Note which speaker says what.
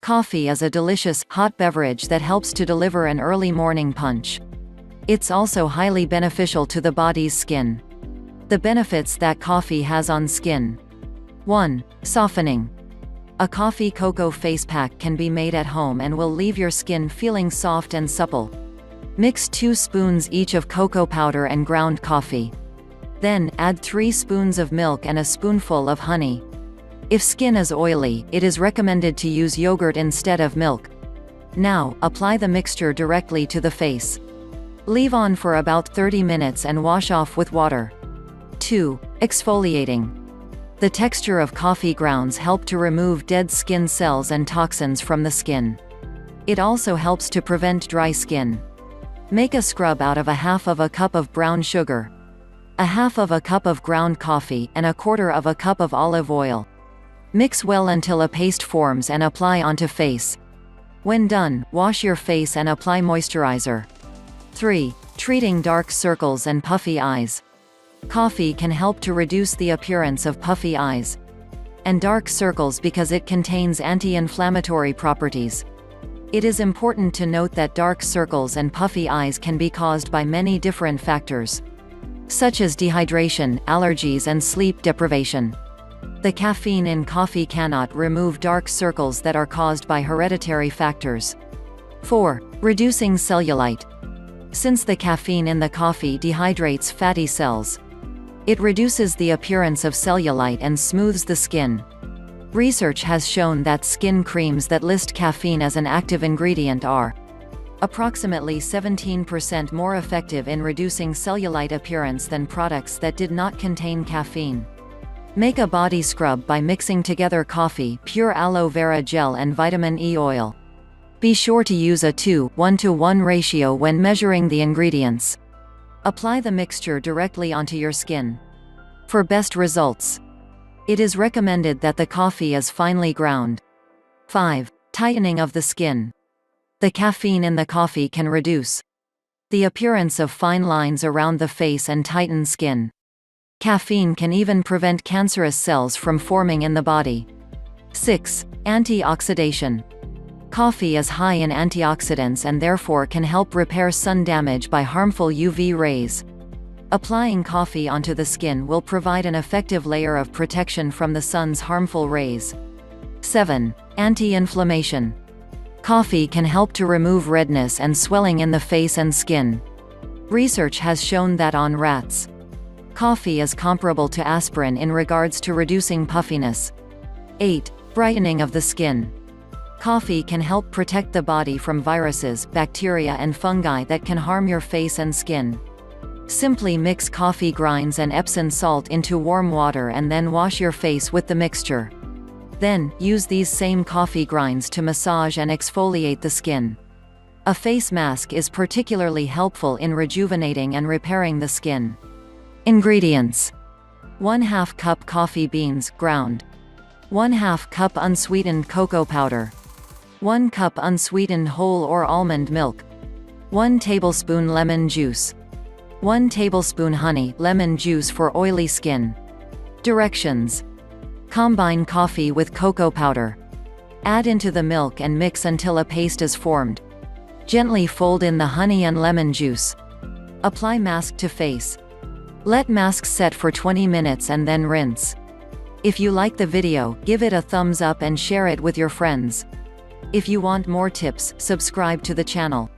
Speaker 1: Coffee is a delicious, hot beverage that helps to deliver an early morning punch. It's also highly beneficial to the body's skin. The benefits that coffee has on skin. 1. Softening. A coffee cocoa face pack can be made at home and will leave your skin feeling soft and supple. Mix 2 spoons each of cocoa powder and ground coffee. Then, add 3 spoons of milk and a spoonful of honey. If skin is oily, it is recommended to use yogurt instead of milk. Now, apply the mixture directly to the face. Leave on for about 30 minutes and wash off with water. 2. Exfoliating. The texture of coffee grounds help to remove dead skin cells and toxins from the skin. It also helps to prevent dry skin. Make a scrub out of a half of a cup of brown sugar, a half of a cup of ground coffee, and a quarter of a cup of olive oil. Mix well until a paste forms and apply onto face. When done, wash your face and apply moisturizer. 3. Treating dark circles and puffy eyes. Coffee can help to reduce the appearance of puffy eyes and dark circles because it contains anti-inflammatory properties. It is important to note that dark circles and puffy eyes can be caused by many different factors, such as dehydration, allergies, and sleep deprivation. The caffeine in coffee cannot remove dark circles that are caused by hereditary factors. 4. Reducing cellulite. Since the caffeine in the coffee dehydrates fatty cells, it reduces the appearance of cellulite and smooths the skin. Research has shown that skin creams that list caffeine as an active ingredient are approximately 17% more effective in reducing cellulite appearance than products that did not contain caffeine. Make a body scrub by mixing together coffee, pure aloe vera gel, and vitamin E oil. Be sure to use a 2:1 ratio when measuring the ingredients. Apply the mixture directly onto your skin. For best results, it is recommended that the coffee is finely ground. 5. Tightening of the skin. The caffeine in the coffee can reduce the appearance of fine lines around the face and tighten skin. Caffeine can even prevent cancerous cells from forming in the body. 6. Antioxidation. Coffee is high in antioxidants and therefore can help repair sun damage by harmful UV rays. Applying coffee onto the skin will provide an effective layer of protection from the sun's harmful rays. 7. Anti-inflammation. Coffee can help to remove redness and swelling in the face and skin. Research has shown that on rats, coffee is comparable to aspirin in regards to reducing puffiness. 8. Brightening of the skin. Coffee can help protect the body from viruses, bacteria, and fungi that can harm your face and skin. Simply mix coffee grinds and Epsom salt into warm water and then wash your face with the mixture. Then, use these same coffee grinds to massage and exfoliate the skin. A face mask is particularly helpful in rejuvenating and repairing the skin. Ingredients: 1/2 cup coffee beans, ground. 1/2 cup unsweetened cocoa powder. 1 cup unsweetened whole or almond milk. 1 tablespoon lemon juice. 1 tablespoon honey, lemon juice for oily skin. Directions: combine coffee with cocoa powder. Add into the milk and mix until a paste is formed. Gently fold in the honey and lemon juice. Apply mask to face. Let mask set for 20 minutes and then rinse. If you like the video, give it a thumbs up and share it with your friends. If you want more tips, subscribe to the channel.